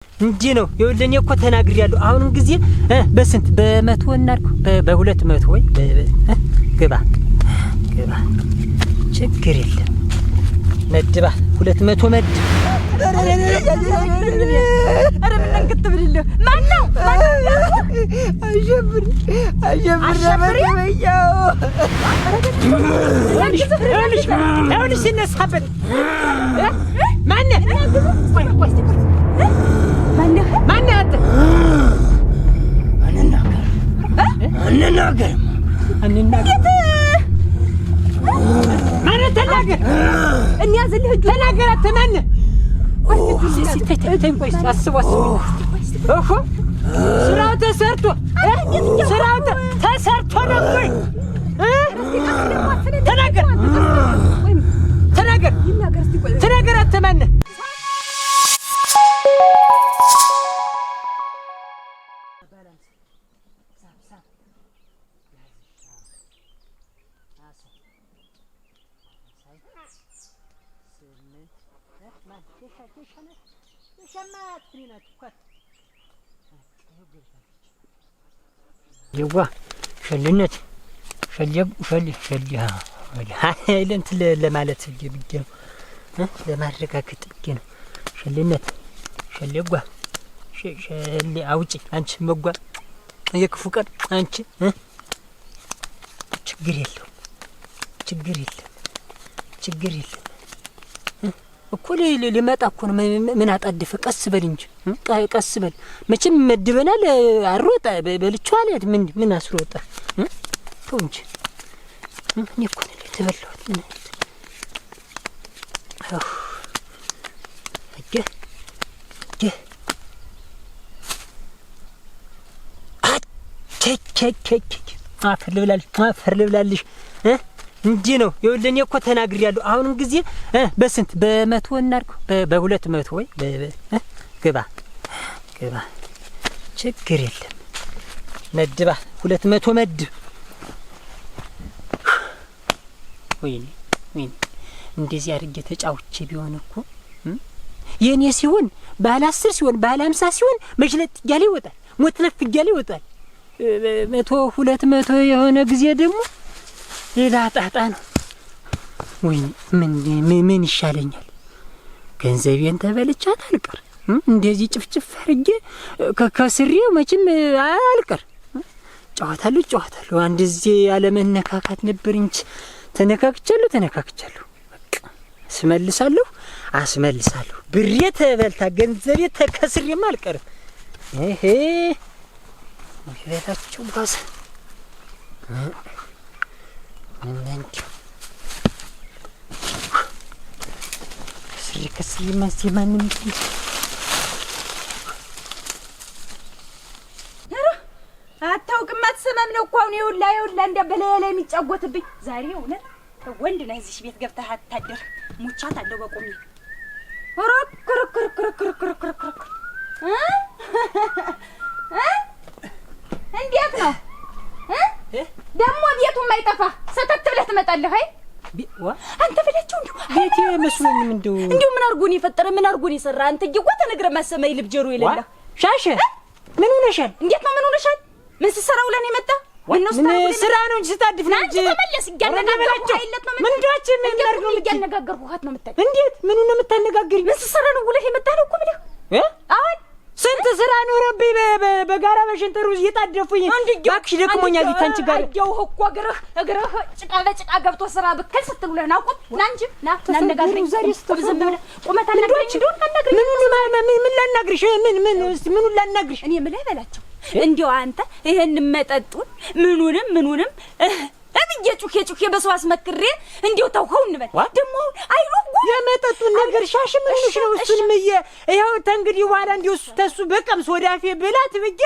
እንጂ ነው ይወልኝ እኮ ተናግሬያለሁ። አሁንም ጊዜ በስንት በመቶ እናድርገው በ200 ወይ ግባ ችግር የለም መድባ 200 መድ አረ ምን እንከተብልልህ ማነው አሸብር ለበያው አሁንሽ ሲነሳበት ማነህ ማነህ አንተ አንናገር ማነህ ተናገር እንያዝልህ እጁ ተናገር አንተ ማነህ ቆይ አስበው እኮ ስራው ተሰርቶ ነው ወይ ተናገር አንተ ማነህ يوا شلنت شليها انت لمالت بيجي لما ركاكت بيجي شلنت شليوا شلي اوجي انت مغوا يكفو قد انت ችግር የለም እኮ ሊመጣ እኮ ነው ምን አጣደፈ ቀስ በል እንጂ ቀስ በል መቼም መድበናል አሮጣ በልቻለ ምን አስሮጣ ተው እንጂ እኔ እኮ ነው ተበላሁት አፈር ልብላልሽ እንጂ ነው ይወልኝ እኮ ተናግሬያለሁ። አሁንም ጊዜ በስንት በመቶ እናድርገው በ200 ወይ ግባ ችግር የለም መድባ 200 መድ ወይኔ እንደዚህ አድርጌ ተጫውቼ ቢሆን እኮ የኔ ሲሆን ባለ 10 ሲሆን ባለ 50 ሲሆን መሽለጥ እያለ ይወጣል ሞት ለፍ እያለ ይወጣል 100 200 የሆነ ጊዜ ደግሞ ሌላ ጣጣ ነው ወይ ምን ይሻለኛል ገንዘቤን ተበልቻት አልቀር እንደዚህ ጭፍጭፍ አርጌ ከከስሬው መቼም አልቀር ጨዋታለሁ አንድ ጊዜ ያለ መነካካት ነበር እንጂ ተነካክቻለሁ በቃ አስመልሳለሁ ብሬ ተበልታ ገንዘቤ ተከስሬም አልቀርም ይሄ ወይታችሁ ባሰ እንዴ ከስሪ ማንም አታውቅም አትሰማም ነው እኮ አሁን ይውላ እንደ በላይ ላይ የሚጫወትብኝ ዛሬ እውነት ወንድ ነህ እዚህ ቤት ገብተህ አታደር ሙቻት አለው በቆም እንዴት ነው ደሞ ቤቱ የማይጠፋ ሰተት ብለህ ትመጣለህ አይ አንተ ብለችው እንዴ ቤቴ መስሎኝ እንደው ምን አርጉን ይፈጠረ ምን አርጉን ይሰራ አንተ ይጓ ተነግረ ማሰማይ ልብጀሩ ይለላ ሻሸ ምን ሆነሻል እንዴት ነው ምን ሆነሻል ምን ሲሰራው ለኔ መጣ ምን ስራ ነው እንጂ ስታድፍ ነው እንጂ ተመለስ ያነጋገርኩ አይለት ነው ምን ዳች ምን ላርግ ነው ያነጋገርኩት ነው መጣ እንዴት ምን ነው የምታነጋግሪ ምን ሲሰራ ነው ወለህ የመጣ ነው እኮ ብለህ አሁን ስንት ስራ ኖሮብኝ በጋራ በሽንተሩ እየታደፉኝ ባክሽ ደክሞኛል ታንቺ ጋር ያው እኮ እግርህ ጭቃ በጭቃ ገብቶ ስራ ብከል ስትሉ ለና ቁም ናንጂ ና እናነጋግረኝ ዛሬ ስትብዘም ብለህ ቁመት አናግረኝ እንደው አናግረኝ ምን ላናግርሽ ምን ላናግርሽ እኔ ምን ላይ በላቸው እንዴው አንተ ይሄን መጠጡን ምኑንም እብዬ ጩኬ በሰው አስመክሬ እንዴው ተውከው እንበል ደሞ አይሉ የመጠጡን ነገር ሻሽ ምንሽ ነው እሱንም ይሄው ተንግዲህ በኋላ እንዴው ተሱ በቀምስ ወዳፌ ብላት ብዬ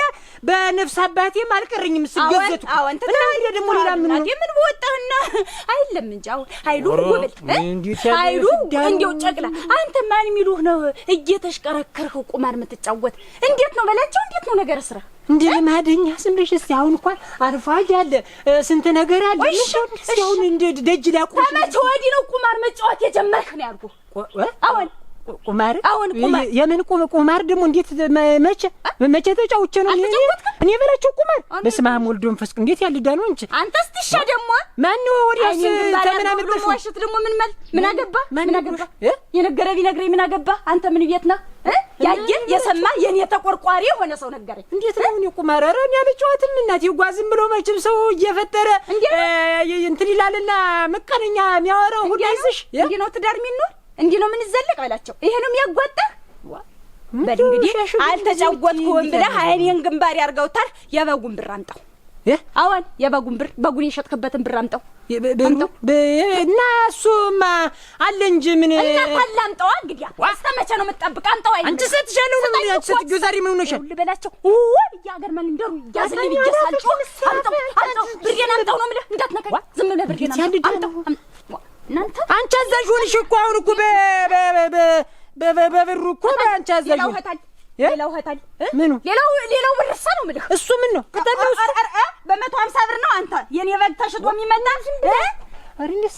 በነፍስ አባቴም አልቀረኝም ስገዘቱ እና እንዴ ደሞ ሌላ ምን ወጣህና አይለም እንጂ አሁን አይሉ ወበል አይሉ እንዴው ጨቅላ አንተ ማን የሚሉህ ነው እየተሽከረከርክ ቁማር የምትጫወት እንዴት ነው በላቸው እንዴት ነው ነገር ስራ እንዴ ለማደኛ ስምሽ እስቲ አሁን እንኳን አርፋጅ አለ ስንት ነገር አለ አሁን እንደ ደጅ ላቁም ተመቸ ወዲ ነው ቁማር መጫወት የጀመርክ ነው ያልኩ አሁን ቁማር አሁን ቁማር የምን ቁማር ደግሞ እንዴት መቼ ተጫውቼ ነው እኔ በላቸው ቁማር? በስመ አብ ወልድ ወመንፈስ ቅዱስ እንዴት ያልዳ ነው እንጂ አንተስ ትሻ ደግሞ ማን ወዲያስ ተመናመጥ ነው ዋሽት ደግሞ ምን አገባ የነገረ ቢነግረኝ ምን አገባ አንተ ምን ቤት ነህ ያየን የሰማ የኔ ተቆርቋሪ የሆነ ሰው ነገረኝ። እንዴት ነው እኔ ቁማር ኧረ እኔ አልጫወትም እናቴ ጓዝም ብሎ መቼም ሰው እየፈጠረ እንትን ይላልና መቀነኛ የሚያወራው ሁሉ ይዝሽ እንዲህ ነው ትዳር የሚኖር እንዲህ ነው ምን ዘለቅ በላቸው። ይሄ ነው የሚያጓጣህ በል እንግዲህ አልተጫወትኩም ብለህ አይኔን ግንባር ያርገውታል። የበጉን ብር አምጣው አሁን የበጉን ብር በጉን የሸጥክበትን ብር አምጣው እና እሱማ አለ እንጂ ምን እና ታላምጣው እንግዲህ አስተመቸ ነው የምትጠብቅ አምጣው። አንቺ ስትሻለው ነው ምን ያቺ ስትዩ ዛሬ ምን ሆነሻል ልበላቸው ያገር ማን እንደሩ ያዝልኝ ይያሳልጮ አምጣው ብሬን አምጣው ነው የምልህ እንዳትነካኝ ዝም ብለህ ብሬን አምጣው እናንተ አንቺ አዛዥ ሆነሽ እኮ አሁን እኮ በብሩ እኮ አንቺ አዛዥ ሌላው ሀታል ምኑ ሌላው ብርሳ ነው የምልህ እሱ ምን ነው ከተለው በ150 ብር ነው አንተ የኔ በግ ተሽጦ የሚመጣ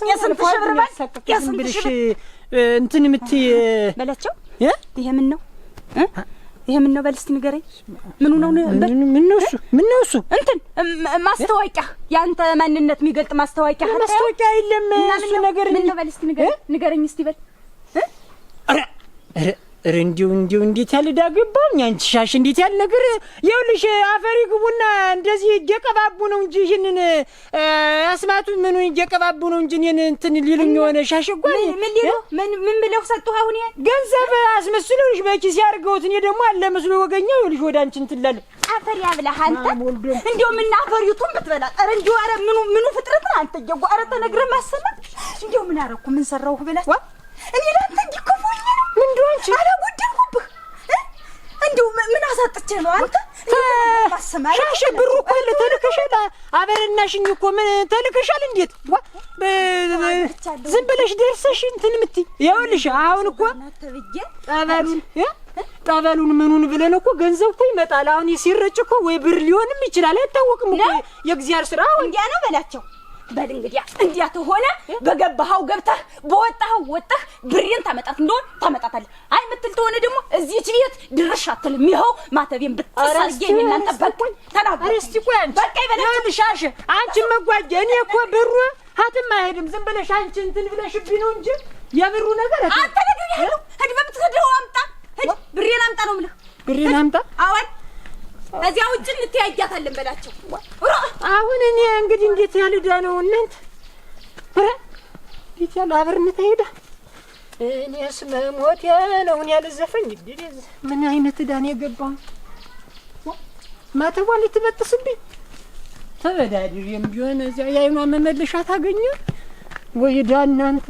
የስንት ሺህ ብር በግ የስንት ሺህ እንትን የምትይ በላቸው ይሄ ምን ነው ይሄ ምን ነው በል እስቲ ንገረኝ ምኑ ነው ምን ነው እሱ እንትን ማስታወቂያ ያንተ ማንነት የሚገልጥ ማስታወቂያ የለም እሱ ነገር ምን ነው በል እስቲ ንገረኝ እስቲ በል ኧረ እንዲሁ እንዴት ያለ ዳገባኝ አንቺ ሻሽ እንዴት ያለ ነገር ይኸውልሽ አፈሪ ግቡና እንደዚህ እየቀባቡ ነው እንጂ ይህንን አስማቱን ምኑን እየቀባቡ ነው እንጂ እኔን እንትን ሊሉኝ የሆነ ሻሽ ጓል ምን ብለው ሰጡህ አሁን ገንዘብ አስመስለውሽ በኪስ ያርገውት እኔ ደግሞ አለ መስሎ ወገኛው ይኸውልሽ ወደ አንቺ እንትን ላለ አፈሪ ያብለህ አንተ እንዴው ምን አፈሪቱን ብትበላ ኧረ እንዴው ኧረ ምኑ ፍጥረት አንተ ኧረ ተነግረህ ማሰማ እንዴው ምን አረኩ ምን ሰራሁ ብለህ እኔ ላንተ እንዲከፉኝ ምን ዶንች አላጎደልኩብህ እንዴው ምን አሳጥቼ ነው አንተ ሻሽ ብሩ እኮ ተልከሻል አበረናሽኝ እኮ ምን ተልከሻል እንዴት ዝም ብለሽ ደርሰሽ እንትን የምትይ ይኸውልሽ አሁን እኮ ጠበሉን ምኑን ብለን እኮ ገንዘብ እኮ ይመጣል አሁን ሲረጭ እኮ ወይ ብር ሊሆንም ይችላል አይታወቅም እኮ የእግዚአብሔር ስራ እንዲያ ነው በላቸው በል እንግዲህ እንዲያ ተሆነ በገባኸው ገብተህ በወጣኸው ወጣህ ብሬን ታመጣት እንደሆነ ታመጣታለህ። አይ ምትል ተሆነ ደግሞ እዚህች ቤት ድርሽ አትልም። ይኸው ማተቤን ብትሳርገኝ እናንተ በቃኝ ተናገር እስቲ ቆይ አንቺ በቃ ይበላል ሻሽ አንቺ መጓጀ እኔ እኮ ብሩ ሀትም አይሄድም ዝም ብለሽ አንቺ እንትን ብለሽብኝ ነው እንጂ የብሩ ነገር አንተ ነገር ያለው ሄድ በብትከደው አምጣ ሄድ ብሬን አምጣ ነው የምልህ ብሬን አምጣ አዋን እዚያ ውጭ እንተያያታለን በላቸው። አሁን እኔ እንግዲህ እንዴት ያልዳ ነው እናንተ እንዴት ያለ አብርነት አይዳ እኔስ መሞት ነው እኔ ያልዘፈኝ እንግዲህ ምን አይነት ዳን የገባው ማተቧን ልትበጥስብኝ ተበዳድሪም ቢሆን እዚያ ያይኗ መመለሻ ታገኘ ወይ ዳ እናንተ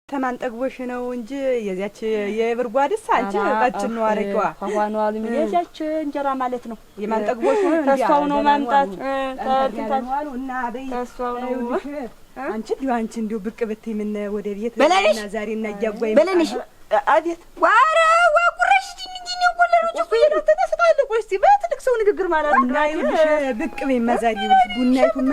ተማን ጠግቦሽ ነው እንጂ የዚያች የብርጓድስ አንቺ ቀጭን ነው አረቂዋ ሆኖ አሉ ምን የዚያች እንጀራ ማለት ነው የማን ጠግቦሽ ነው ተስፋው ነው ማምጣት እና በይተስፋው ነው አንቺ እንዲሁ ብቅ ብትይ ምን ወደ ቤት እና ዛሬ እና ያጓይ በለንሽ አቤት ዋራ ወቁረሽ ዲንጂ ነው ወለሩጭ እኮ ነው ተነስታለ ቆይ እስቲ በትልቅ ሰው ንግግር ማለት ነው ይልሽ ብቅ በይ መዛሪ ቡናይቱና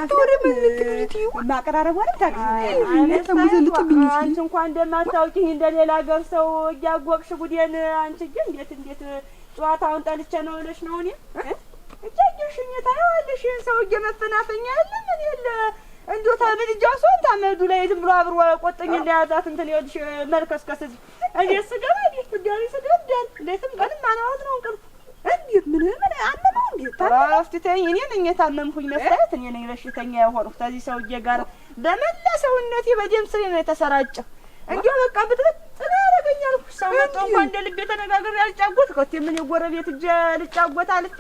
ማቀራረብ ወለም ታግኝ ተሙዘልጥብኝ አንቺ እንኳን እንደማታውቂኝ እንደሌላ ገር ሰው ያጓቅሽ ጉዴን አንቺ ግን እንዴት ጨዋታውን ጠልቼ ነው ለሽ ነው እኔ እጃጅሽኝ ታያለሽ ሰው እየመፈናፈኛ አይደለም እኔ እንዶ ታበልጃው ሰው ታመዱ ላይ ዝም ብሎ አብሮ ቆጥኝ እንደያዛት እንትን ይወድሽ መልከስከስ እዚህ ስገባ ጉዳይ ስገባል ለትም ቀን ማናውት ነው እንቅልፍ እንዴት ምን አመመው እንዴት ታፍተኝ እኔ ነኝ የታመምኩኝ መስራት እኔ ነኝ በሽተኛ የሆንኩት ከዚህ ሰውዬ ጋር በመላ ሰውነቴ በደም ስሬ ነው የተሰራጨው እንዴው በቃ ብትበት ያረጋኛል ሰው መጥቶ እንኳን እንደ ልቤ ተነጋግሬ ያልጫጎት ከቴ ምን የጎረቤት እጄ ልጫጎት አልፍ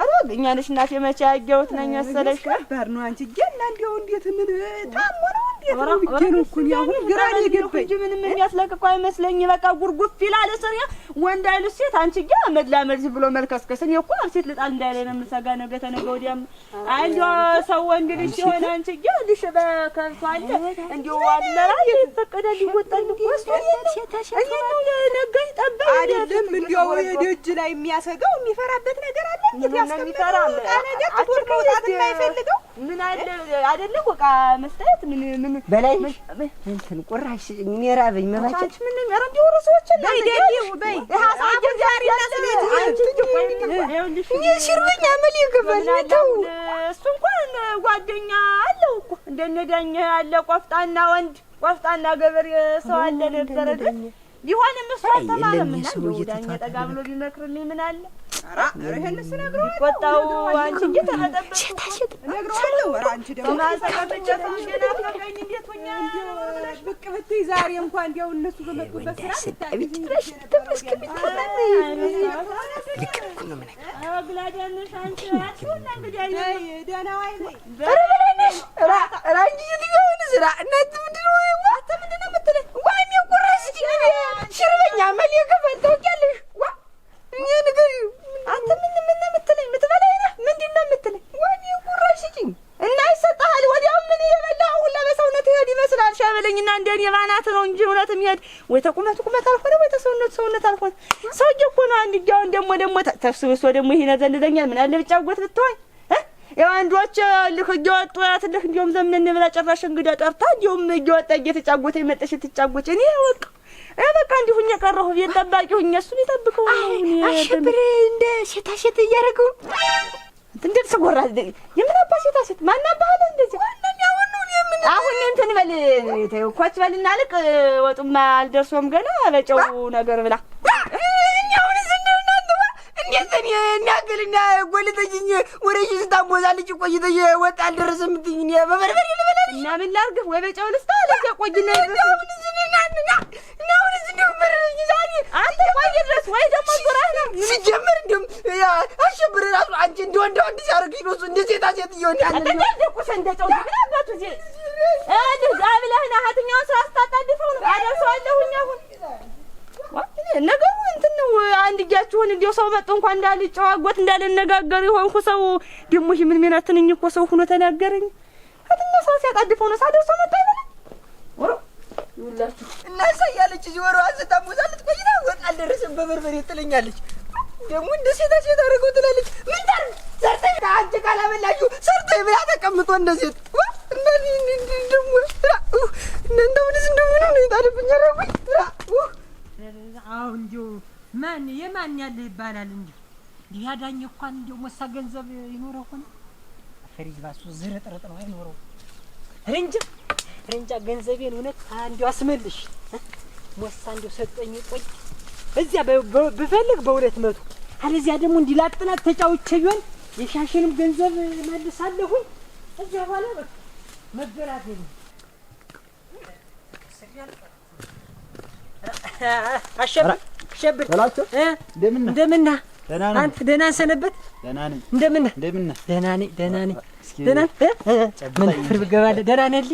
አረጋኛልሽ እናቴ መቼ ያየሁት ነኝ መሰለሽ ባር ነው አንቺ ገና እንዴው እንዴት ምን ታሞ ነው እንዴት ነው ቢገኑ እኮ ያው ግራ ይገባኝ እንጂ ምንም የሚያስለቅቀው አይመስለኝ በቃ ጉርጉፍ ይላል ሰሪያ ወንድ አይሉ ሴት አንቺ ጋ መድላመድ ብሎ መልከስከስን እኮ ሴት ልጣል እንዳይለኝ ነው የምሰጋ ነገ ተነገ ወዲያም አይጆ ሰው ወንድ ልጅ ሲሆን አንቺ ጋ ልሽ በከንቷል እንዴው አለራ የተፈቀደ ሊወጣል ወስቶ እኔ ነው ነገ ይጠበቅ አይደለም እንዴው የደጅ ላይ የሚያሰጋው የሚፈራበት ነገር አለ እንዴ ያስቀምጣል ነገር ተወርቀውጣት የማይፈልገው ምን አለ አይደለም ወቃ መስጠት ምን በላይ እንትን ቁራሽ እኔ ራበኝ መባቻች ምን ነው እንዲሁ ረሶች በይ ደዲው በይ አሁን ዛሬ እናስቤት እኔ ሲርበኛ ምን ይገባል ነው እሱ እንኳን ጓደኛ አለው እኮ እንደነዳኛ ያለ ቆፍጣና ወንድ ቆፍጣና ገበሬ ሰው አለ ነበር ግን ቢሆንም እሱ አልተማረም እና ዳኛ ጠጋ ብሎ ቢመክርልኝ ምን አለ ኧረ ይሄንስ ነግረዋለሁ ቆጣው አንቺ እንዴት ተመጠበቅ ነግረዋለሁ ኧረ አንቺ ደግሞ ማሰቀጥጨታው ገና ፈቀኝ እንዴት ሆኛ ብቅ ብትይ ዛሬ እንኳን እንዲያው እነሱ በመጡበት ስራ አቤት ተመስከብት አግላዳነሽ አንቺ አትሆና እንግዲህ ደህና ዋይ በይ ኧረ አንቺ ይሁን ስራ እናት ምንድነው የምትለኝ ዋኔ ቁራሽ ሽርበኛ መል የከፈተው ያለሽ ዋ እኔ ንገሪ አንተ ምን የምትለኝ የምትበላኝ ነህ ምንድን ነው የምትለኝ ዋኔ ቁራሽ እና ይሰጣል ወዲያው ምን የበላው ሁላ በሰውነት ይሄድ ይመስላል ሻበለኝና እንደኔ ባናት ነው እንጂ እውነት የሚሄድ ወይ ቁመት አልሆነ ወይ ሰውነት አልሆነ ሰውዬ እኮ ነው አንድ ጃውን ደግሞ ተፍስብሶ ደግሞ ይሄ ነዘልዘኛል ምን አለ ብጫወት ብትሆን ያው አንዶች ልክ እየወጡ ያትልክ እንዲያውም ዘመን ብላ ጨራሽ እንግዳ ጠርታ እንዲያውም እየወጣ እየተጫወተ ይመጣሽ ትጫወች እኔ በቃ እንዲሁኝ ቀረሁ ቤት ጠባቂ ሁኝ እሱን ይጠብቀው ነው አሽብር እንደ ሴት እያደረገው እንዴት ሰጎራ የምን አባ ሴት ማን አባለ እንደዚህ አሁን እንትን በል ተኮች በልና ልቅ ወጡማ አልደርሶም ገና በጨው ነገር ብላ እኛውን ዝንናንተዋ እንዴት እኔ እናገልና ጎልተኝ ወሬሽ ስታሞዛልጭ ቆይተሽ ወጣ አልደረሰም ትይኝ በበርበሬ ልበላል እና ምን ላርግ ወይ በጨው ልስታ ለዚያ ቆይና አሁን ዝንናንና አሁን ዝንው መረኝ ዛሬ አንተ ቆይ ድረስ ወይ ደግሞ ዙራህ ነው ሲጀምር እንደም አሸብር ራሱ አንቺ እንደወንደው ሲያርግኝ ነው እንደ ሴት ይሆናል አተደቁሽ እንደጨው ግላባቱ ዚ አብለህና ሀትኛውን ስራ አስታጣድፈው ነው አደርሰዋለሁኝ አሁን ነገሩ እንትን ነው አንድ እያችሁን እንዲያው ሰው መጥቶ እንኳን እንዳልጨዋወት እንዳልነጋገር ይሆንኩ ሰው ደግሞ ይሄ ምን ሚናትንኝ እኮ ሰው ሆኖ ተናገረኝ ሀትኛው ስራ ሲያጣድፈው ነው ሳደርሰው መጣ ይበላል ወሮ ይውላችሁ እና ሳያለች ዚወሩ አዘታሙዛልት ቆይታ ወጣ አልደረሰም በበርበሬ ትለኛለች ደግሞ እንደ ሴት አደረገው ትላለች ምን ታር ሰርተይ አንቺ ካላበላችሁ ሰርተይ ብላ ተቀምጦ እንደ ሴት እንደዚህ ደግሞ እንደው ነው ይጣልብኝ አረብኝ አሁን እንዲሁ ማን የማን ያለ ይባላል እንጂ ያዳኝ እንኳን እንዲሁ ሞሳ ገንዘብ ይኖረው ሆነ ፈሪጅ ባሱ ዝርጥርጥ ነው አይኖረው ረንጃ ገንዘቤን እውነት አንዱ አስመልሽ ሞሳ እንዲሁ ሰጠኝ ቆይ እዚያ ብፈልግ በ200 አለዚያ ደግሞ እንዲላጥላት ተጫውቼ ቢሆን የሻሽንም ገንዘብ መልሳለሁኝ እዚያ በኋላ በቃ መገራት ነው አሸብር በላቸው እንደምን አንተ ደህና ሰነበት ደህና ነኝ እንደምን ደህና ነኝ ደህና ምን ፍርብ ገባለ ደህና ነህ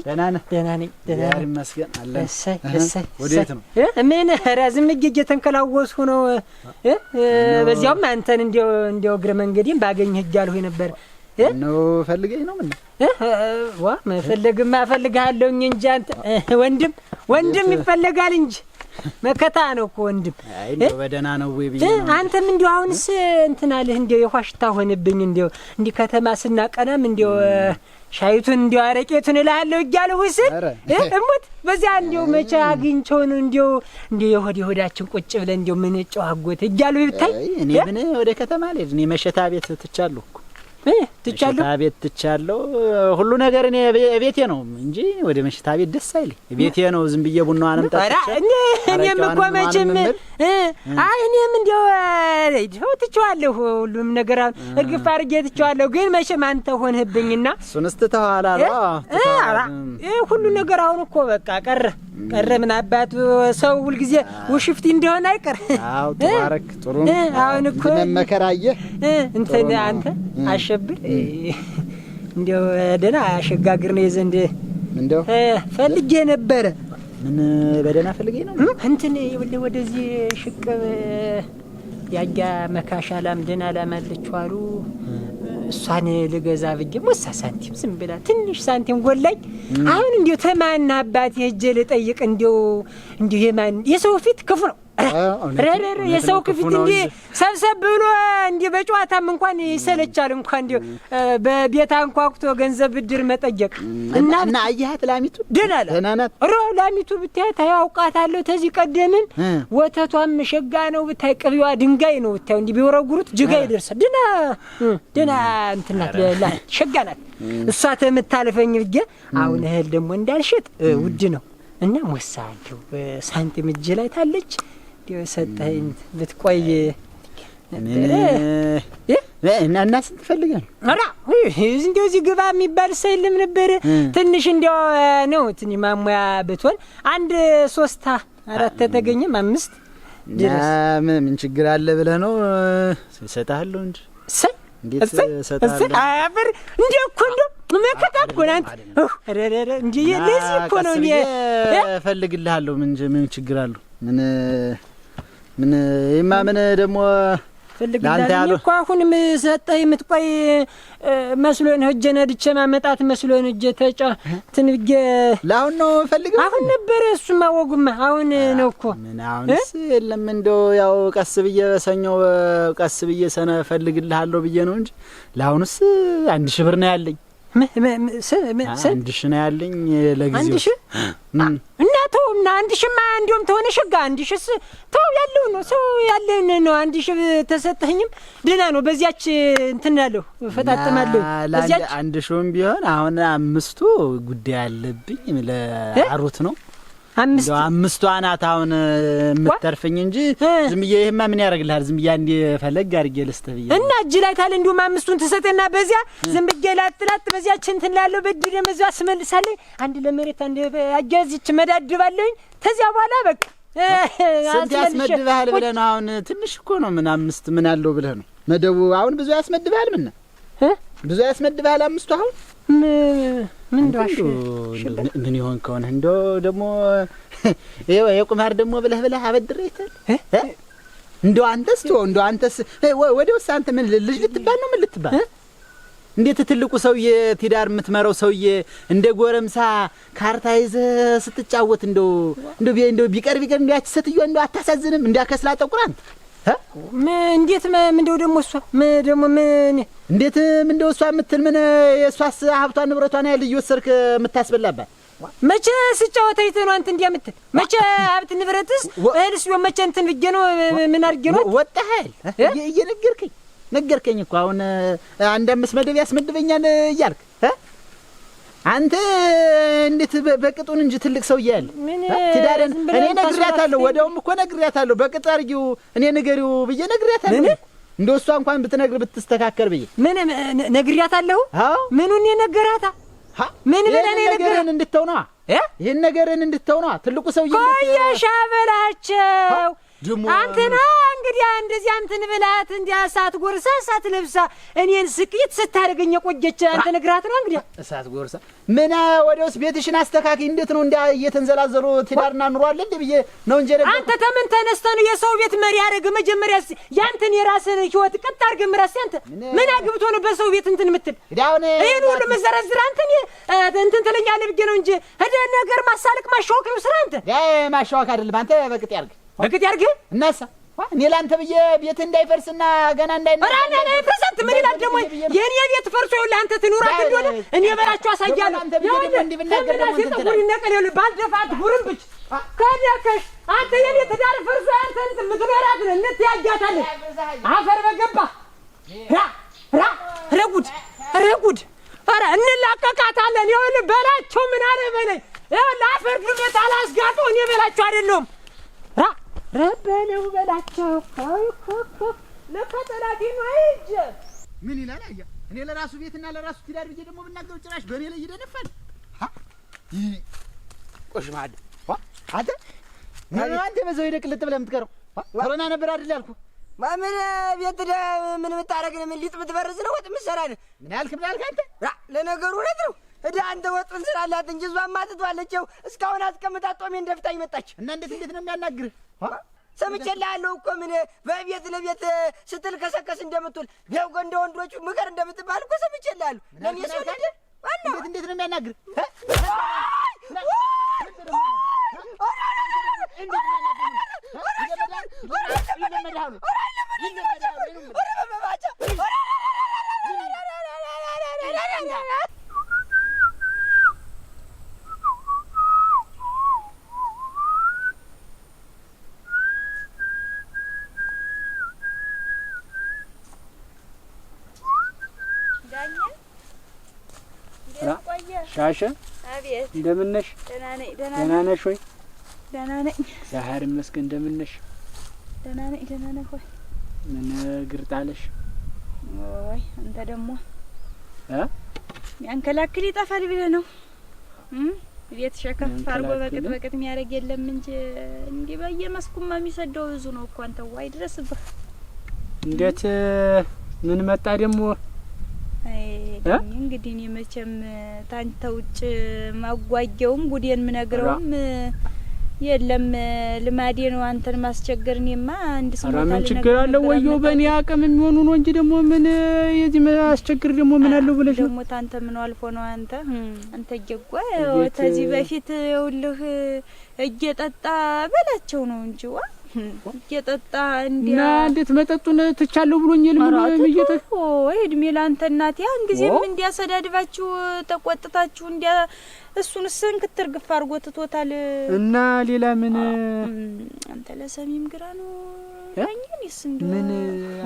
ደህና ነኝ ያር ይመስገን አለ እሰይ ወዴት ነው ምን ራዝም እየተንከላወስኩ ነው በዚያውም አንተን እንዲያው እግረ መንገዴን ባገኝህ እያልሁ ነበር ነው ፈልገኝ ነው ምን ዋ መፈለግማ እፈልግሃለሁኝ እንጂ አንተ ወንድም ይፈልጋል እንጂ መከታ ነው እኮ ወንድም አይ ነው በደህና ነው ወይ ብዬ ነው አንተም እንዲያው አሁንስ እንትን አለህ እንዲያው የኳሽታ ሆነብኝ እንዲያው እንዲህ ከተማ ስናቀናም እንዲያው ሻይቱን እንዲያው አረቄቱን እልሃለሁ እያለሁ ስል እሙት በዚያ እንዲያው መቼ አግኝቼው ነው እንዲያው የሆዳችን ቁጭ ብለን እንዲያው ምን ጨዋጎት እያለሁ ብታይ እኔ ምን ወደ ከተማ ልሄድ እኔ መሸታ ቤት ትቻለሁ እኮ ትቻለሁ ቤት ትቻለሁ ሁሉ ነገር እኔ ቤቴ ነው እንጂ ወደ መሽታ ቤት ደስ አይልኝ ቤቴ ነው ዝም ብዬ ቡናዋንም ጠጥቼ እኔም እኮ መቼም እኔም እንዲያው ትቼዋለሁ ሁሉም ነገር እርግፍ አድርጌ ትቼዋለሁ ግን መቼም አንተ ሆንህብኝና እሱንስ ትተኸዋል ሁሉ ነገር አሁን እኮ በቃ ቀረ ምን አባቱ ሰው ሁልጊዜ ውሽፍቲ እንደሆነ አይቀር አዎ ተባረክ ጥሩ አሁን እኮ መከራየህ እንትን አንተ አሸብር እንዲያው ደህና አሸጋግር ነው ዘንድ እንደው ፈልጌ ነበረ ምን በደህና ፈልጌ ነው እንትን ወደዚህ ሽቅብ ያጋ መካሻላም ደህና ላማለችው አሉ እሷን ልገዛ ብዬ ሞሳ ሳንቲም ዝም ብላ ትንሽ ሳንቲም ጎላኝ አሁን እንዲያው ተማና አባቴ ሄጄ ልጠይቅ እንዲያው የማን የሰው ፊት ክፉ ነው የሰው ክፊት እንዲህ ሰብሰብ ብሎ እንዲህ በጨዋታም እንኳን ይሰለቻል። እንኳን እንዲህ በቤት አንኳኩቶ ገንዘብ ብድር መጠየቅ እና አየሃት ላሚቱ ደህና ናት። ላሚቱ ብታያት አውቃታለሁ። ተዚህ ቀደምን ወተቷም ሸጋ ነው ብታይ፣ ቅቤዋ ድንጋይ ነው ብታይ። እንዲህ ቢወረጉሩት ጅጋ ይደርሳል። ደህና እንትን ናት፣ ሸጋ ናት። እሷ ተምታለፈኝ ብዬ አሁን እህል ደግሞ እንዳልሽጥ ውድ ነው እና ሞሳ እንደው ሳንቲም እጅ ላይ ታለች እንደው ሰጠኸኝ ብትቆይ እና ስንት ፈልገህ ነው? ኧረ እንደው እዚህ ግባ የሚባል ሰይልም ነበር። ትንሽ እንደው ነው ትንሽ ማሙያ ብትሆን አንድ 3 4 ተገኘም 5 ድረስ ምን ችግር አለ ብለህ ነው? እሰጥሃለሁ እንጂ እንዴት እሰጥሃለሁ? አፈር እንዴ እኮ እንደው መከታ እኮ ናት። እንዴ ለዚህ እኮ ነው እኔ እፈልግልሃለሁ። ምን ችግር አለው? ምን ምን ደግሞ ፈልግልሃለሁ እኮ አሁንም ሰጠህ የምትቆይ መስሎን ሂጅ ነድቼ ማመጣት መስሎን ሂጅ ተጫ ትንብጌ ለአሁን ነው ፈልገው አሁን ነበር እሱማ ወጉማ አሁን ነው እኮ ምን አሁንስ የለም እንደው ያው ቀስ ብዬ በሰኞው ቀስ ብዬ ሰነ ፈልግልሃለሁ ብዬ ነው እንጂ ለአሁንስ 1000 ብር ነው ያለኝ። አንድ ሺህ ነው ያለኝ ለጊዜው። 1000 እና ተውና 1000ማ እንደውም ተሆነ ሸጋ 1000ስ ተው ያለው ነው ሰው ያለን ነው። 1000 ተሰጠኝም ደህና ነው። በዚያች እንትን ያለው ፈጣጥማለሁ። በዚያች 1000ም ቢሆን አሁን 5ቱ ጉዳይ አለብኝ ለአሩት ነው። 5ቱ አናት አሁን የምትተርፈኝ እንጂ ዝም ብዬ ይሄማ ምን ያደርግልሃል? ዝም ብዬ አንዴ ፈለግ አድርጌ ልስጥህ ብዬ እና እጅ ላይ ታለ እንደውም 5ቱን ትሰጠና በዚያ ዝም ብዬ ላጥላት በዚያች እንትን ላለው በድር ደመዛ ስመልሳለኝ አንድ ለመሬት አንድ አጃዚች መዳድባለኝ። ከዚያ በኋላ በቃ ስንት ያስመድብሃል ብለህ ነው? አሁን ትንሽ እኮ ነው። ምን 5 ምን አለው ብለህ ነው? መደቡ አሁን ብዙ ያስመድብሃል። ብዙ ያስመድብሃል 5ቱ አሁን ምን ዳሽ ምን ይሆን ከሆነ እንደው ደግሞ የቁማር ደግሞ ብለህ አበድረይታል። እንደው አንተስ ወዲያውስ አንተ ምን ልጅ ልትባል ነው? ምን ልትባል? እንዴት ትልቁ ሰውዬ ትዳር የምትመራው ሰውዬ እንደ ጎረምሳ ካርታ ይዘህ ስትጫወት እንደው ቢቀር እንዲያች ሴትዮ እንደው አታሳዝንም? እንዲያከስላ ጠቁር አንተ እንዴት ምንድነው ደግሞ እሷ ደግሞ ምን እንዴት ምንድነው እሷ የምትል ምን የእሷስ ሀብቷን ንብረቷን ያህል እየወሰድክ የምታስበላባት? መቼ ስጫወት አይተህ ነው አንተ እንዲያ የምትል? መቼ ሀብት ንብረትስ እህልስ ቢሆን መቼ እንትን ብዬ ነው ምን አድርጌ ነው ወጣኸል? ነገርከኝ እኮ አሁን አንድ 5 መደብ ያስመድበኛል እያልክ አንተ እንዴት በቅጡን እንጂ ትልቅ ሰው ይያል ትዳረን እኔ ነግሬያታለሁ። ወዲያውም እኮ ነግሬያታለሁ። በቅጥ አርጊው እኔ ንገሪው ብዬ ነግሬያታለሁ። እንደው እሷ እንኳን ብትነግር ብትስተካከል ብዬ ምን ነግሬያታለሁ። ምኑን የነገራታ ምን ብለህ ነገርን እንድትተው ነው? ይሄን ነገርን እንድትተው ነው? ትልቁ ሰው ቆየሽ አበላቸው አንተና እንግዲህ እንደዚህ አንተን ብላት እንዲያ እሳት ጎርሳ እሳት ለብሳ እኔን ስቅይት ስታደርገኝ ቆየች። አንተ ነግራት ነው እንግዲህ እሳት ጎርሳ ምን ወዲያውስ ቤትሽን አስተካኪ። እንዴት ነው እንዲያ እየተንዘላዘሉ ትዳርና ኑሮ አለ እንዴ ብዬ ነው እንጂ ነገር አንተ ተምን ተነስተህ ነው የሰው ቤት መሪ ያደረገ? መጀመሪያ ያንተን የራስህን ህይወት ቀጥ አድርገህ ምራስ። አንተ ምን አግብቶ ነው በሰው ቤት እንትን የምትል? ይሄን ሁሉ መዘረዝር አንተን እንትን ትለኛለህ ብዬ ነው እንጂ ሄደ ነገር ማሳለቅ ማሻወቅ ነው ስራ። አንተ ማሻወቅ አይደለም። አንተ በቅጥ ያርግ በቅጥ ያርግ እናሳ እኔ ላንተ ብዬ ቤት እንዳይፈርስና ገና ራና ላይ ፈሰንት ምን ይላል ደግሞ የኔ ቤት ፈርሶ ይኸውልህ አንተ ትኑራት እንደሆነ እኔ በላችሁ አሳያለሁ። እንዲህ ብናገር ደግሞ እንትን ተቆሪ ነቀል ይኸውልህ ባልደፋት ጉርምብች ከዳከሽ አንተ የኔ ትዳር ፈርሶ አንተ እንትን ምትኖራት እንትያጃታለህ አፈር በገባ ረጉድ ኧረ እንላቀቃታለን። ይኸውልህ በላቸው ምን አለ በለኝ። ይኸውልህ አፈር ግሜት አላስጋጡ እኔ በላቸው አይደለሁም ረበለው በላቸው ለከተላቲ ነው አይጀ ምን ይላል? አያ እኔ ለራሱ ቤትና ለራሱ ትዳር ብዬ ደግሞ ብናገር ጭራሽ በእኔ ላይ ይደነፋል። ቆሽማድ አንተ በዛው ይደቅልጥ ብለህ የምትቀረው ኮሮና ነበር አይደል ያልኩህ? ማምን ቤት ምን የምታረግ ነው? ምን ሊጥ የምትበርዝ ነው? ወጥ የምትሰራ ነው? ምን ያልክ አንተ? ለነገሩ እውነት ነው። አንተ ወጡን ስላላት እንጂ እሷማ ትቷለችው እስካሁን አስቀምጣ ጦሜን ደፍታኝ መጣች። እና እንዴት ነው የሚያናግርህ? ሰምቼልሃለሁ እኮ ምን በቤት ለቤት ስትል ከሰከስ እንደምትውል ቢያው እንደ ወንዶቹ ምከር እንደምትባል እኮ ሰምቼልሃለሁ። ለኔ ሰው አይደል? እንዴት ነው የሚያናግርህ? ሻሸ አቤት እንደምን ነሽ? ደህና ነኝ። ደህና ነሽ ወይ? ደህና ነኝ። ዛሬ መስገን እንደምን ነሽ? ደህና ነኝ። ደህና ነኝ። ሆይ ምን ግርጣለሽ? ወይ አንተ ደግሞ ያንከላክል ይጠፋል ብለህ ነው? ቤት ሸከፍ አድርጎ በቅጥ የሚያደርግ የለም እንጂ እንዲህ በየመስኩማ የሚሰደው ብዙ ነው እኮ። አንተ ዋይ ድረስብህ። እንዴት ምን መጣ ደግሞ? እንግዲህ እኔ መቼም ታንተ ውጭ ማጓጊያውም ጉዴን ምነግረውም የለም ልማዴ ነው አንተን ማስቸገር። እኔማ አንድ ስሞታ ምን ችግር አለው? ወየው በእኔ አቅም የሚሆኑ ነው እንጂ ደግሞ ምን የዚህ ማስቸገር ደግሞ ምን አለው ብለሽ ነው? ደግሞ ታንተ ምን አልፎ ነው አንተ እየጓ ተዚህ በፊት ይኸውልህ እየጠጣ በላቸው ነው እንጂ እየጠጣ እንዲያ እንዴት መጠጡን ትቻለሁ ብሎኛል። ምን እየተፈ ወይ እድሜ ላንተ እናት ያን ጊዜም እንዲያሰዳድባችሁ ተቆጥታችሁ እንዲያ እሱን ስንክትር ግፍ አድርጎ ትቶታል። እና ሌላ ምን አንተ ለሰሚም ግራ ነው ያኝንስ እንደው ምን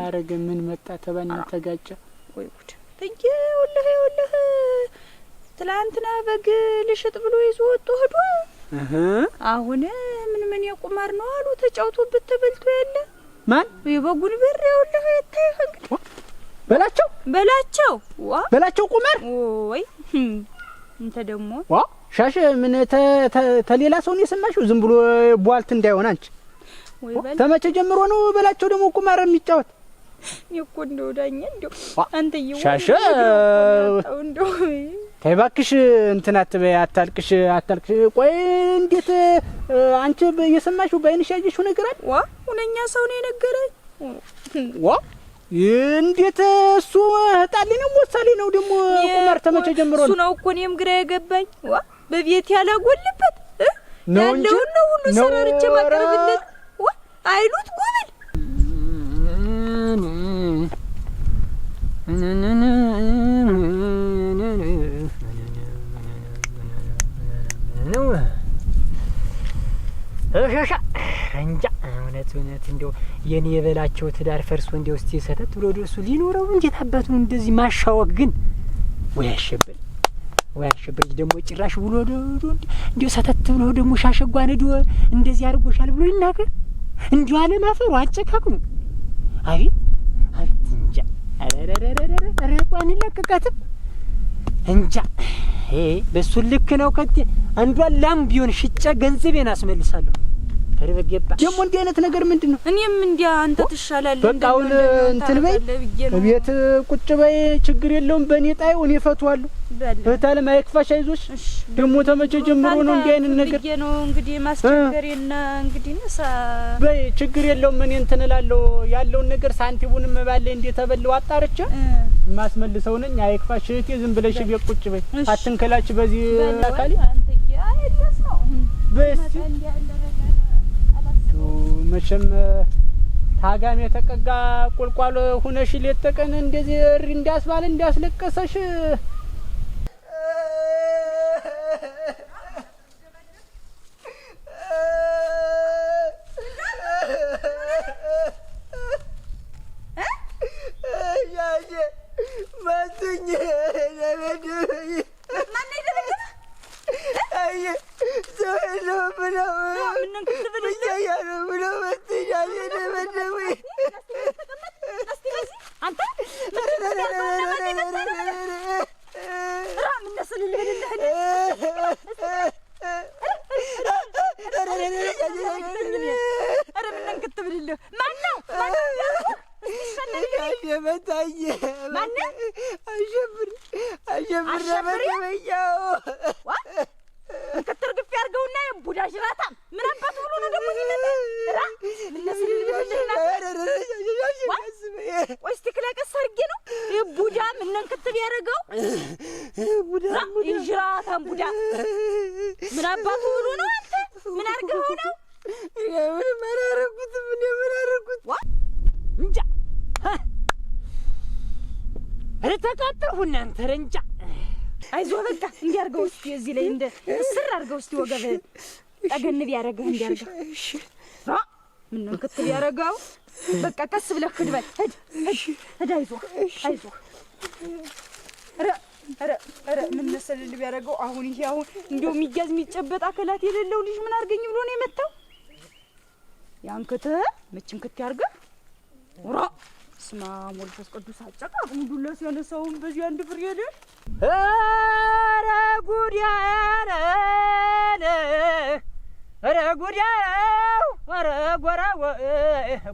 አረገ? ምን መጣ? ተባና ተጋጨ ወይ ጉድ ተንጀ ወለህ ትላንትና በግ ልሽጥ ብሎ ይዞ ወጥቶ ሄዶ አሁን ምን የቁማር ነው አሉ ተጫውቶበት ተበልቶ ያለ ማን የበጉን ብር ይኸውልህ የታይፈቅ በላቸው ቁማር ወይ እንተ ደግሞ ሻሽ ምን ተሌላ ሰው ነው የሰማሽው? ዝም ብሎ ቧልት እንዳይሆን አንቺ ወይ ተመቸ ጀምሮ ነው በላቸው ደግሞ ቁማር የሚጫወት እኮ እንደው ዳኛ እንደው አንተ ይወው ሻሽ እንደው ተይ እባክሽ እንትን አትበይ፣ አታልቅሽ። ቆይ እንዴት አንቺ የሰማሽው በአይንሽ ያየሽው ነገር አለ? ሁነኛ ሰው ነው የነገረኝ። እንዴት እሱ ጣሊ ነው ወሳሊ ነው ደግሞ ቁማር ተመቸ ጀምሮ ነው? እሱ ነው እኮ እኔም ግራ የገባኝ። በቤት ያላጎልበት ያለውን ነው ሁሉ ሰራርቼ ማቀርብለት አይሉት ጉብል ነው እሻሻ እንጃ እውነት እንደው የኔ የበላቸው ትዳር ፈርሶ እንደው እስቲ ሰተት ብሎ ደሱ ሊኖረው እንዴት አባቱ እንደዚህ ማሻወቅ ግን ወይ አሸብር ደግሞ ጭራሽ ብሎ እንደው ሰተት ብሎ ደግሞ ሻሸጓን ሄዶ እንደዚህ አድርጎሻል ብሎ ይናገር እንዲሁ አለማፈሩ አጨካክኑ አቤት እንጃ አረቋን ለቀቃትም እንጃ በሱ ልክ ነው። ከቴ አንዷን ላም ቢሆን ሽጬ ገንዘቤን አስመልሳለሁ። ተረበገባ ደግሞ እንዲህ አይነት ነገር ምንድነው? እኔም እንዲያ አንተ ትሻላለህ። በቃ አሁን እንትን በይ ቤት ቁጭ በይ፣ ችግር የለውም። በእኔ ጣይ እኔ እፈቷለሁ። እህታለ ማይክፋሽ አይዞሽ። ደግሞ ተመቸ ጀምሮ ነው እንዲህ አይነት ነገር ነው እንግዲህ ማስቸገሬና እንግዲህ ነሳ በይ ችግር የለውም። እኔ እንትን እላለሁ ያለውን ነገር ሳንቲሙንም ባለ እንዴ ተበለው አጣርቼ ማስመልሰው ነኝ። አይክፋሽ እህቴ፣ ዝም ብለሽ ቤት ቁጭ በይ፣ አትንከላች በዚህ አካሊ አንተ አይደስ ነው በስ መቼም ታጋም የተቀጋ ቁልቋል ሁነሽ ሌት ተቀን እንደዚህ እሪ እንዳስባለ እንዳስለቀሰሽ ምን አላረኩትም። ምን አላረኩት እንጃ። ኧረ ተቃጠልሁ እናንተ። ኧረ እንጃ። አይዞህ በቃ እንዲያርገው እስቲ እዚህ ላይ እንደ እስር አድርገው እስቲ ወገብህ ጠገን ቢያደርግህ እንዲያርገው። ምን ነው ክትል ያደርገው? በቃ ቀስ ብለህ ክድበል። ሂድ አይዞህ አይዞህ። ኧረ ምን መሰለህ ቢያደርገው አሁን ይሄ አሁን እንደው የሚያዝ የሚጨበጥ አካላት የሌለው ልጅ ምን አድርገኝ ብሎ ነው የመታው? ያን ክትህ ምችን ክት ያርገህ ራ ስማ ሞልፈስ ቅዱስ አጨቃ ሙዱላ ሲያነሳውን በዚህ አንድ ፍሬ ሄደ። ኧረ ጉድ ኧረ ጉድ ኧረ ጎራው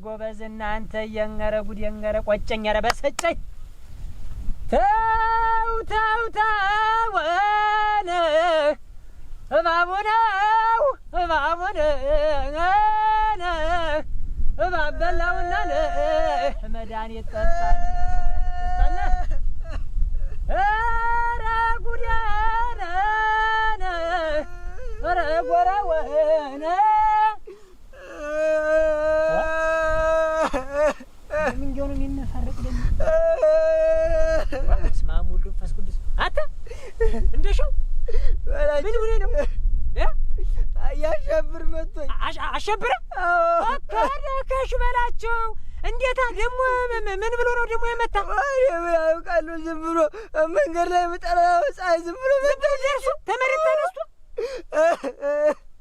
ጎበዝ እናንተ የngረ ጉድ የngረ ቆጨኝ ኧረ በሰጨኝ። ተው ወነ እባብ በላውና መድኃኒት ጠጣና ኧረ ጉድ ኧረ ጎራወነ ምን ጆሮ የሚነፋረቅ ደግሞ በስመ አብ ወወልድ ወመንፈስ ቅዱስ። አንተ እንደሻው ምን ሆነ ነው? ያሸብር መጥቶኝ አሸብረ አካዳከሽ በላቸው። እንዴታ ደግሞ ምን ብሎ ነው ደግሞ የመታ? ያውቃሉ። ዝም ብሎ መንገድ ላይ መጣላው ፀሐይ ዝም ብሎ ደርሶ ተመረጠ ተነስቶ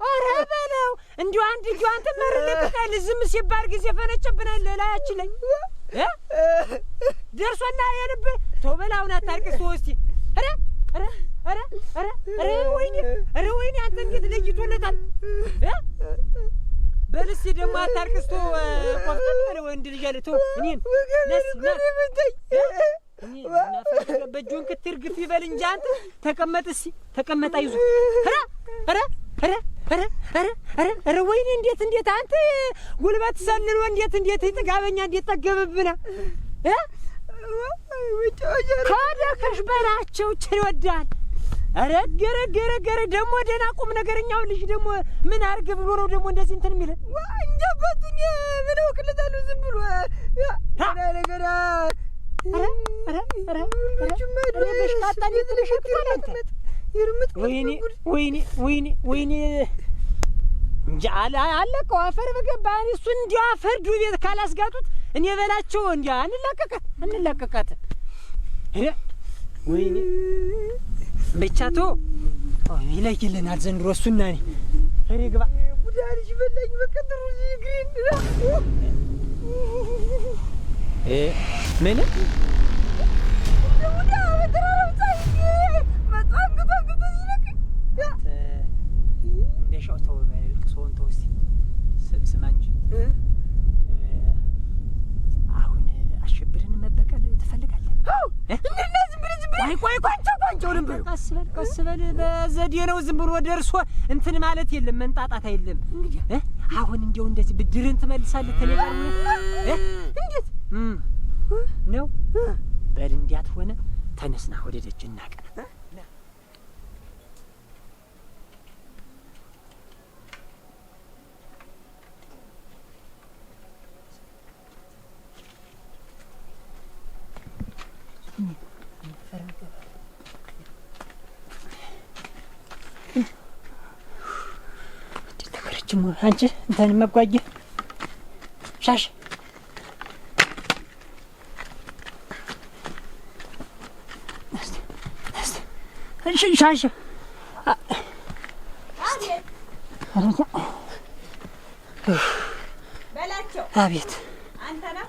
ኧረ በለው እንዲሁ አንድ እጁ አንተ መርለብካል። ዝም ሲባል ጊዜ ፈነጨብናል ላያችን ላይ ደርሶና የልብ ተው በላውን አታርቅስ እስቲ። ኧረ ወይኔ አንተ እንዴት ለይቶለታል? በልስ ደግሞ አታርቅስ ተው ቆፍጠን በለ ወንድ ልጅ አለ ተው እኔን በእጁን ክትርግፍ ይበል እንጂ አንተ ተቀመጥ እስኪ ተቀመጥ አይዞህ። ኧረ ወይኔ እንዴት አንተ ጉልበት ሰልሎ እንዴት ጥጋበኛ እንዴት ጠገብብና ካደከሽ በላቸው ቸር ይወዳል። ኧረ ገረ ደግሞ ደህና ቁም ነገረኛው ልጅ ደግሞ ምን አርግ ብሎ ነው ደግሞ እንደዚህ እንትን የሚለ እንጃባቱኝ ምን አውቅለታለሁ ዝም ብሎ ነገር ወይኔ እንጃ አለቀው አፈር በገባን እሱን እንዲያው አፈር ዱቤት ካላስጋጡት እኔ በላቸው እንዲያ አንላቀቃት ወይኔ ብቻ ተው ይለይልናል ዘንድሮ እሱና እኔ እኔ ግባ ቡዳልሽ በላኝ በቀጥሩ ይግሪን ምን ቡዳ በተራራው ፀሐይ በጣም ግፋግፋ ይለቅ እንደሻው ተው በልቅሶን ተው እስቲ ስማ እንጂ አሁን አሸብርን መበቀል ትፈልጋለህ? እንግዲህ ዝም ብለህ ቆይ ቋንጫው ነበር። ቀስ በል በዘዴ ነው ዝም ብሎ ደርሶ እንትን ማለት የለም መንጣጣት አይደለም። አሁን እንደው እንደዚህ ብድርን ትመልሳለህ ተለጋር እንዴት ነው በል እንዲያት ሆነ ተነስና ወደ ደጅ እናቀ አንቺ እንትን መጓየ ሻሽ ሻሽ በላቸው። አቤት አንተ ነህ?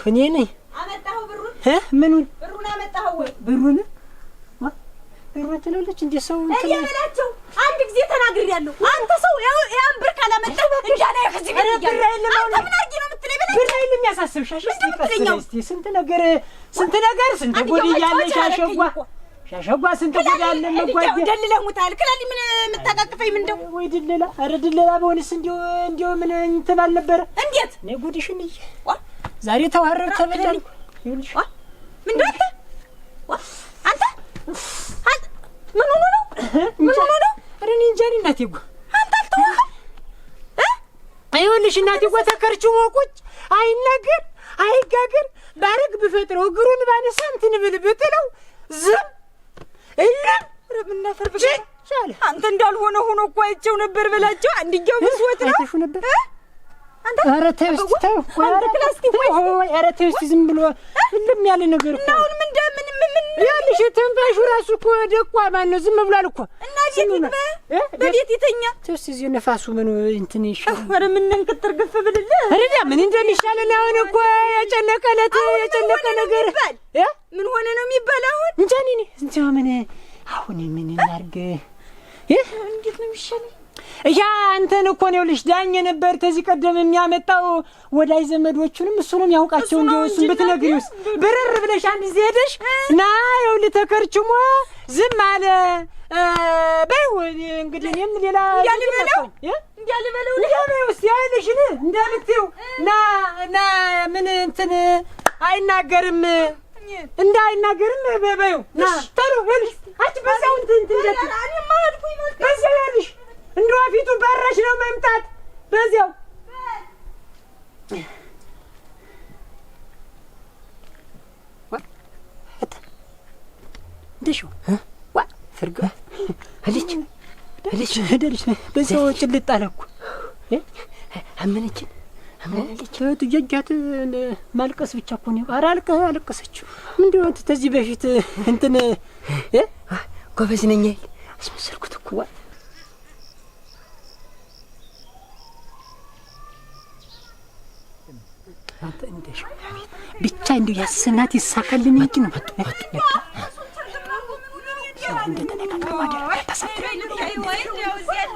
እኔ ነኝ። አመጣኸው ብሩን? ምኑን ብሩን አመጣኸው ወይ? ብሩን ትለውለች እንደ ሰው እንትን በላቸው። አንድ ጊዜ ተናግሬያለሁ። አንተ ሰው ያን ብር ካላመጣህ እንዳና ያከዚህ ብር አይደለም። አንተ ምን አርጊ ነው የምትለኝ? ብር አይደለም የሚያሳስብሽ። እስቲ ስንት ነገር ስንት ጉድ እያለ ሻሸጓ ስንት ጉድ አለ መጓየ ደልለህ ሙታል። ክላሊ ምን የምታቃቅፈኝ ምንድነው? ወይ ድለላ ኧረ ድለላ በሆነስ እንዲያው ምን እንትን አልነበረ? እንዴት እኔ ጉድሽን ዛሬ ተዋረር ተበላል። ይኸውልሽ ምንድነው አንተ ምን ሆኖ ነው? ምን ሆኖ ነው? ኧረ እኔ እንጃ እናቴ አንተ አልተዋህም ይኸውልሽ እናቴ እኮ ተከርችሞ ቁጭ አይናገር አይጋገር ባረግ ብፈጥረው እግሩን ባነሳ እንትን ብል ብጥለው ዝም እለም ረብና ፈርብሽ አንተ እንዳልሆነ ሆኖ እኮ አይቼው ነበር በላቸው። አንድኛው ብስወት ነው አይተሽው ነበር አንተ። ኧረ ተይ እስኪ ተይ እኮ አንተ ፕላስቲክ ወይ ኧረ ተይ እስኪ ዝም ብሎ እልም ያለ ነገር እኮ ነው። ምን ያልሽ ተንፋሹ ራሱ እኮ ደቋ ማን ነው ዝም ብሏል እኮ እና በቤት ይተኛ ተስ እዚህ ነፋሱ ምን እንትን ይሻል። ኧረ ምን እንቅጥር ግፍ ብልልህ አረዳ ምን እንደሚሻል ነው አሁን እኮ የጨነቀለት የጨነቀ ነገር ምን ሆነ ነው የሚባል አሁን እንጃ እኔ እንጃ ምን አሁን ምን እናድርግ እንዴት ነው የሚሻለው? ያ አንተን እኮ ነው ልጅ ዳኝ ነበር ተዚህ ቀደም የሚያመጣው ወዳይ ዘመዶቹንም እሱ ነው ያውቃቸው እንደው እሱን ብትነግሪውስ ብርር ብለሽ አንድ ጊዜ ሄደሽ ና ይኸው ልተከርችሞ ዝም አለ በይው እንግዲህ እኔም ሌላ ያልበለው ያልበውስ ያልሽ እንዳልትው ና ምን እንትን አይናገርም እንዳይናገርም በበዩ ና ተሩ ልጅ አጭ በዛው እንትን እኔ ማልኩኝ በዛው ያልሽ እንደው ፊቱ ባራሽ ነው መምጣት በዚያው እንደሹ ዋ ፍርጋ አለች ሄደልሽ በዛው ጭልጥ አለኩ አመነችን አመነች ትጀጃት ማልቀስ ብቻ እኮ ነው። ኧረ አለቀሰች ምንድነው ተዚህ በፊት እንትን ጎበዝ ነኝ አስመሰልኩት እኮ አንተ እንደሽ ብቻ እንደው ያሰናት ይሳካልን እንጂ ነው መጥቶ እንደተነካከረ ማደረ ተሰጥቶ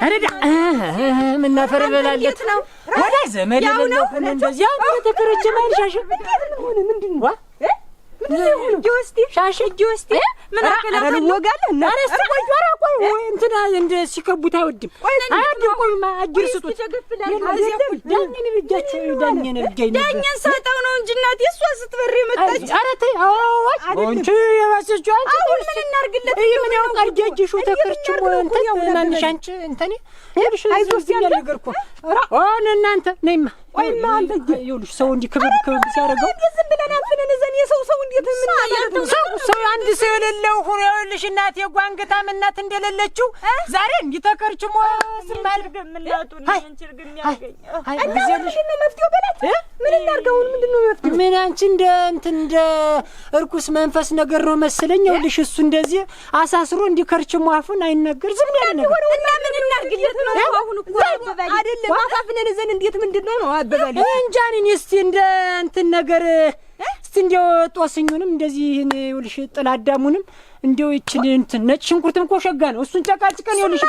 አረዳ ምን ናፈረ በላለት ነው ወዳይ ዘመድ የሌለው እንደዚህ አሁን ተከረጀ ማልሻሽ ምንድነው ጆስቲ ሻሽ ጆስቲ ምን አከለ ወጋለ እና አረስ ቆይ ቆይ እንትና እንደ ሲከቡት አይወድም አይወድም። ቆይ ማጅር ስጡት ዳኘን ብጃችሁ ዳኘን ብጃይ ነው ዳኘን ሳጣው ነው እንጂ እናት እሷ ስትበር የመጣች ኧረ ተይ አዋዋች አንቺ የባሰችው አንቺ ምን እናርግለት ምን ያውቃል ጀጅሹ ተከርችሞ እንትን ማንሽ አንቺ እንተኔ ይብሽ አይዞስ ያልነገር እኮ አሁን እናንተ ነይማ ቆይማ አንተ ይኸውልሽ ሰው እንዲህ ክብብ ሲያደርገው ዝም ብለን አፍነን ዘን የሰው እንዴት ምን ሰው አንድ ሰው የሌለው ሆኖ ይኸውልሽ እናት የጓንገታም እናት እንደሌለችው ዛሬ እንዲህ ተከርችሞ ዝም አድርገ ምናጡ ምን ችግር ያገኝ አይልሽ ነው መፍትሄው በላት ምን እናርገው ምንድነው መፍትሄው ምን አንቺ እንደ እርኩስ መንፈስ ነገር ነው መሰለኝ። ይኸውልሽ እሱ እንደዚህ አሳስሮ እንዲከርችሞ አፉን አይነገር ዝም ያለ ነገር እና ምን እናርግለት ነው አሁን እኮ አይደለም አፋፍነን ዘን እንዴት ምንድነው ነው አበባል እንጃን እስቲ እንደ እንትን ነገር እስቲ እንደው ጦስኙንም እንደዚህ ይኸውልሽ ጥላዳሙንም እንደው ይችል እንትን ነጭ ሽንኩርትም እኮ ሸጋ ነው እሱን ጨቃጭቀን ይኸውልሽ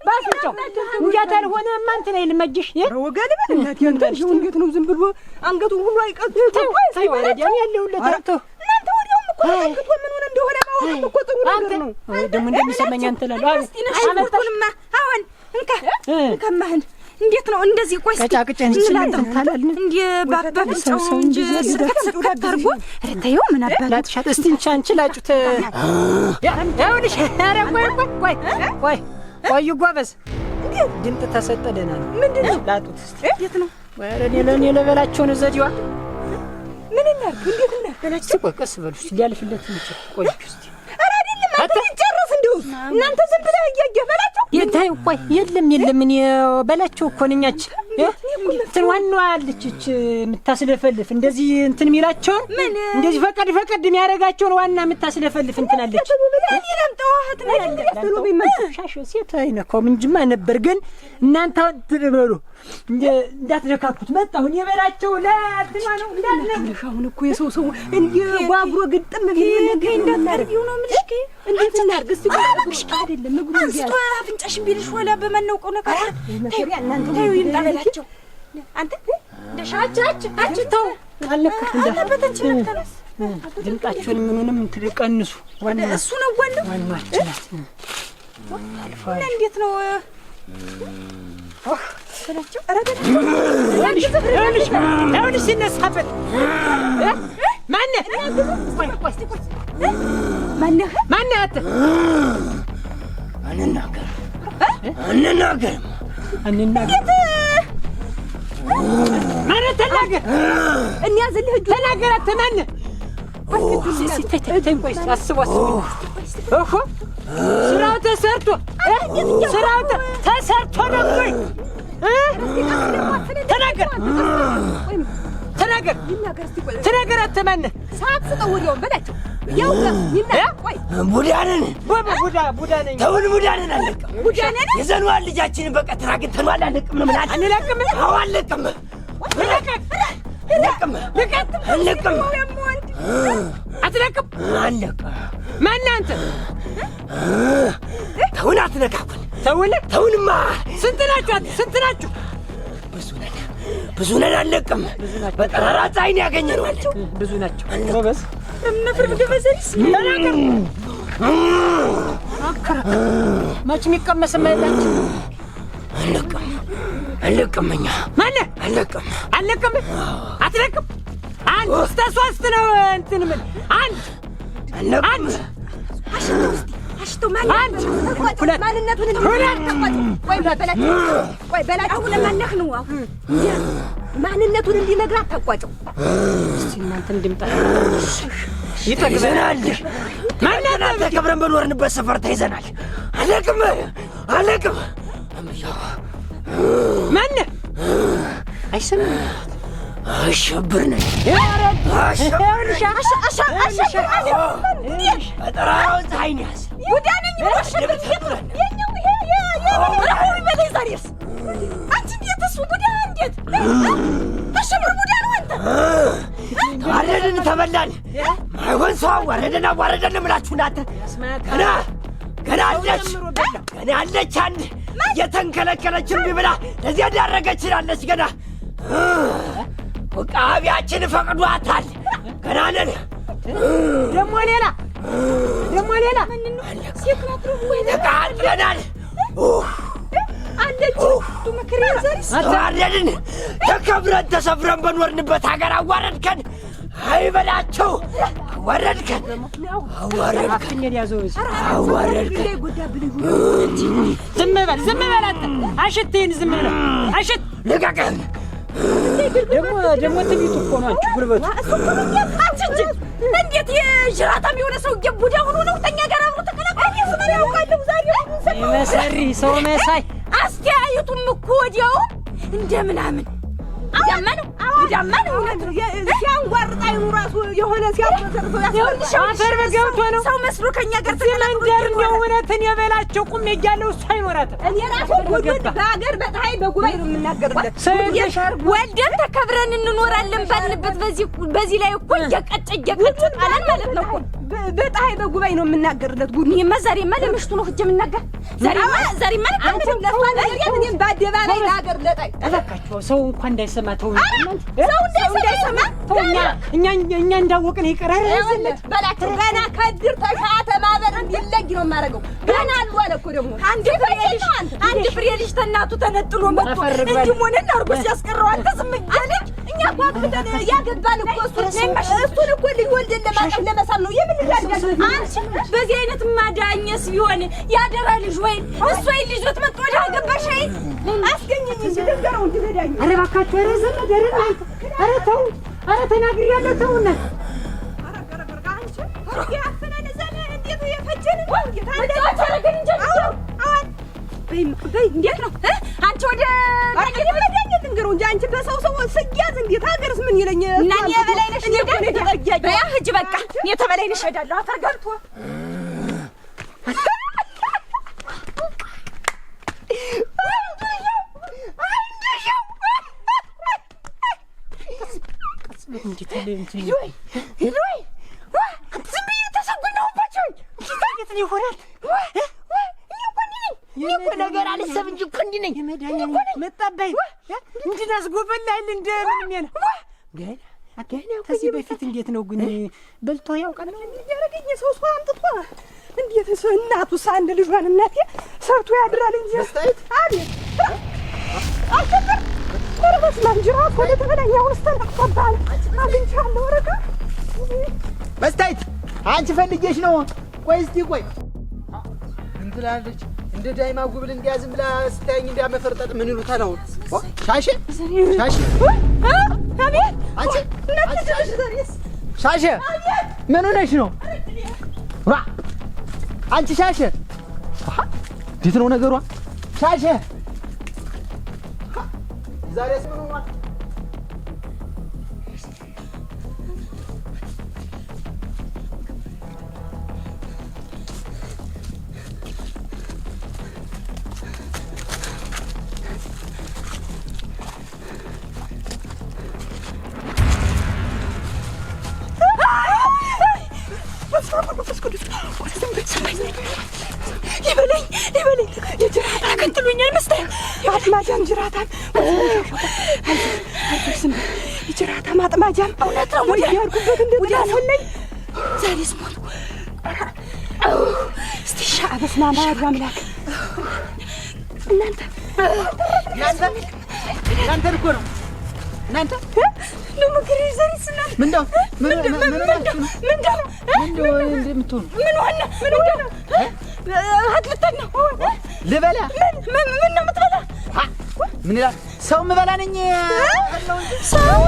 ባፍንጫው እንጃት አልሆነ ማንተን አይልመጅሽ ወጋለ በእናት ያንተሽ እንዴት ነው ዝም ብሎ አንገቱን ሁሉ አይቀጥ ተይ ወረዲያን ያለውለት አንተ እናንተ ወዲያውም እኮ ተከቶ ምን ሆነ እንደሆነ ማወቅ እኮ ጥሩ ነገር ነው። ደግሞ እንደሚሰማኝ አንተ ላለው አመጣልማ አሁን እንከማህን እንዴት ነው እንደዚህ ቆይ ተጫቅጨን እንትን ታላልን እንዴ ባባብጫው እንጂ ከተርጎ ረታዩ ምን አባላት ሻት እስቲ አንቺ ላጩት ያውልሽ ኧረ ቆይ ጎበዝ እንዴ ድምጥ ተሰጠደናል ምንድነው ላጡት እስቲ እንዴት ነው ወረ ለኔ ለበላቸው ነው ዘዲዋ ምን እናርግ እንዴት እናርግ ቆይ ቀስ በሉ እስቲ ሊያልፍለት እንችል ቆይ እስቲ ኧረ አይደለም አንተ ጨርስ እንደው እናንተ ዝም ብለህ እያየበላችሁ የታይ ቆይ የለም እኔ በላቸው እኮ ነኛች እንትን ዋናዋ አለች የምታስለፈልፍ እንደዚህ እንትን የሚላቸውን እንደዚህ ፈቀድ የሚያደርጋቸውን ዋና የምታስለፈልፍ እንትን አለች እኔ ለምጠዋህት ነው ያለ ሻሽ ሴት አይነካውም እንጂማ ነበር ግን እናንተ ትበሉ እንዳትነካኩት መጣሁ የበላቸው ለእንትና ነው እንዳትነግርሽ አሁን እኮ የሰው እንደ ጓጉሮ ግጥም ቢል ነገር እንዳታርጊው ነው ምልሽ እንዴት እናርግ እስቲ አይደለም ምግቡ እንዲያ አፍንጫሽ ቢልሽ ወላ በመነውቀው ነገር ታዩ እናንተ ታዩ ይምጣላችሁ አንተ እንደሻቻች ተው አለከ እንዳበተችን ተነስ ድምጣችሁን ምኑንም ትቀንሱ ዋና እሱ ነው ዋናችን እና እንዴት ነው ሰላችሁ አረጋችሁ ያውልሽ ሲነሳበት ማነህ አንተ ማነህ? ተናገር። እንያዝልህ እጁ ተናገር። አትመን ቆይ አስቡ እኮ ስራው ተሰርቶ ነው ወይ? ተናገር። አትመን ሰዓት ስጠው። ወዲያውም በላቸው ያው ቆይ ቡዳ ነኝ። ተውን ቡዳንን አለቅም። ቡዳንን የዘንዋን ልጃችንን በቀትር አግኝተነዋል። አንለቅም ነው ምን አለ? አንለቅም። አዎ አንለቅም። አትለቅም። ማነህ አንተ? ተውን አትነካኩን። ተውንማ። ስንት ናችሁ? ብዙ ነን። አንለቅም። በጠራራ ፀሐይ ነው ያገኘነው። ብዙ ናቸው። ጎበዝ ነፍር ገበዘልስ ተናገር። መች የሚቀመስ የማይላችሁ? አንለቅም። እኛ ማነህ? አንለቅም። አትለቅም። አንድ እስከ ሦስት ነው እንትን ምን አንድ አሽተው ማንነቱን ማንነቱን እንዲነግራት ተቋጨው። እናንተ እንድምጣ ይጠግዘናል። ማንነት ተከብረን በኖርንበት ሰፈር ተይዘናል። አንለቅም። ማነህ? አይሰማም። አሸብር ነኝ። በጠራራው ፀሐይ ነው ያዝ ቡዳ ነኝ ብሎ አሸብር የኛው ይበለኝ ዛሬስ አንቺ እንዴት እሱ ቡዳ እንዴት አሸብር ቡዳ ነው አንተ? ተዋረድን፣ ተበላን። ማይሆን ሰው አዋረደን እምላችሁ እናንተ ገና አለች አንድ የተንከለከለች እምቢ ብላ ለዚያ ዳረገችላለች። ገና ውቃቢያችን ፈቅዷታል። ገና ነን። ደግሞ ሌላ ተቃጥለናል። አንደች መከሪያ ዛሬስ ተዋረድን። ተከብረን ተሰፍረን በኖርንበት ሀገር አዋረድከን። አይበላቸው አዋረድከን። ዝም በል አንተ አሽትህን ዝም ብለህ አሽት ልቀቅህን። ደግሞ ትቢቱ እኮ ነው አንቺ ጉልበቱ እንዴት የጅራታም የሆነ ሰው ቡዳ ሆኖ ነው ተኛ ጋር አብሮ ተቀላቀለ። ያውቃለሁ ዛሬ መሰሪ ሰው መሳይ አስተያየቱም እኮ ወዲያው እንደምናምን ዳማን እውነት ሲያንጓርጥ አይኑ ራሱ የሆነ ሲያወሰርፈው አፈር በገብቶ ነው ሰው መስሎ ከኛ ጋር መንደር ነው። እውነትን የበላቸው ቁም እያለው እሱ አይኖራትም። እኔ ራሱ ጉድ በሀገር በፀሐይ በጉባኤ ነው የምናገርለት። ወልደን ተከብረን እንኖራለን ባልንበት በዚህ ላይ እኮ እየቀጨ ጣለን ማለት ነው እኮ በፀሐይ በጉባኤ ነው የምናገርለት። ጉድ ዛሬማ ለምሽቱ ነው ሂጅ የምናገር። ዛሬማ አንተም ለፋለኝ እኔም በአደባባይ ለሀገር ለጣይ እባካችሁ ሰው እንኳን እንዳይሰማ ተው። ሰው እንዳይሰማ እኛ እንዳወቅን ይቀራል በላቸው። ገና ከድር ተሻተ ማህበር እንዲለግ ነው የማደርገው። ገና አሉ አለ እኮ ደግሞ አንድ ፍሬ ልጅ ተናቱ ተነጥሎ መጥቶ እንዲህ ሆነና አርጎ ሲያስቀረው አንተ ዝም እያለች እኛ እኮ አግብተን ያገባን እኮ እሱን እኮ ልጅ ወልደን ለማቀፍ ለመሳም ነው የምንዳዳለን። አንቺ በዚህ አይነት ማዳኘስ ቢሆን ያደራ ልጅ ወይ እሱ አይ ልጆት መጥቶ ወደ አገባሽ አይ አስገኘኝ እንጂ ደንገረው እንዲረዳኝ። ኧረ እባካችሁ ኧረ ዘመድ ኧረ ተው ኧረ ተናግሬያለሁ። ተውና እንዴት ነው አንቺ ወደ መድኃኒት እንግሩ እንጂ አንቺ በሰው ስያዝ እንዴት ሀገርስ ምን ይለኝ እና እኔ በላይ ነሽ በያ ሂጅ በቃ እኔ ተበላይ ነሽ እሄዳለሁ። አፈር ገብቶ ዝም ብዬ ተሰጉነውባቸው እንዴት ነው ይሆናል? እኮ ነገር አልሰብ እንጂ እኮ እንዲህ ነኝ። መጣባይ እንድናስጎበላል እንደምን ነው ገና ከዚህ በፊት እንዴት ነው ግን በልቶ ያውቃል? ያረገኝ ሰው አምጥቶ እንዴት ሰው እናቱ ሳንድ ልጇን እናቴ ሰርቶ ያድራል እንጂ አቤት አከበር ወረበስ ማንጅራት ወደ ተበላኛው ተነቅቶባል። አግኝቻለሁ ወረቀ መስታይት አንቺ ፈልጌሽ ነው። ቆይ እስቲ ቆይ እንትላለች እንደ ዳይማ ጉብል እንዲያዝም ብላ ስታየኝ እንዲያመፈርጠጥ ምን ይሉታል? አሁን ሻሼ ሻሼ አቤት አንቺ ሻሼ ምን ሆነሽ ነው? አንቺ ሻሼ እንዴት ነው ነገሯ? ሻሼ ዛሬ ምን ሆኗል? ይበለኝ የጅራታ ተከትሎኛል መስታየት ማጥማጃም ጅራታም የጅራታ ማጥማጃም እውነት ነው ወዲያ ያርኩበት እንደወዲያ ሰለኝ ዛሬስ ሞት እስቲ ሻአበስ ማማድ አምላክ እናንተ እኮ ነው እናንተ ለምክር ይዘሪስና ምንድነው እንደምትሆኑ ምን ዋና ምን ዋና አትልተና ልበላ ምን ነው የምትበላ? ምን ይላል ሰው ምበላ ነኝ? ሰው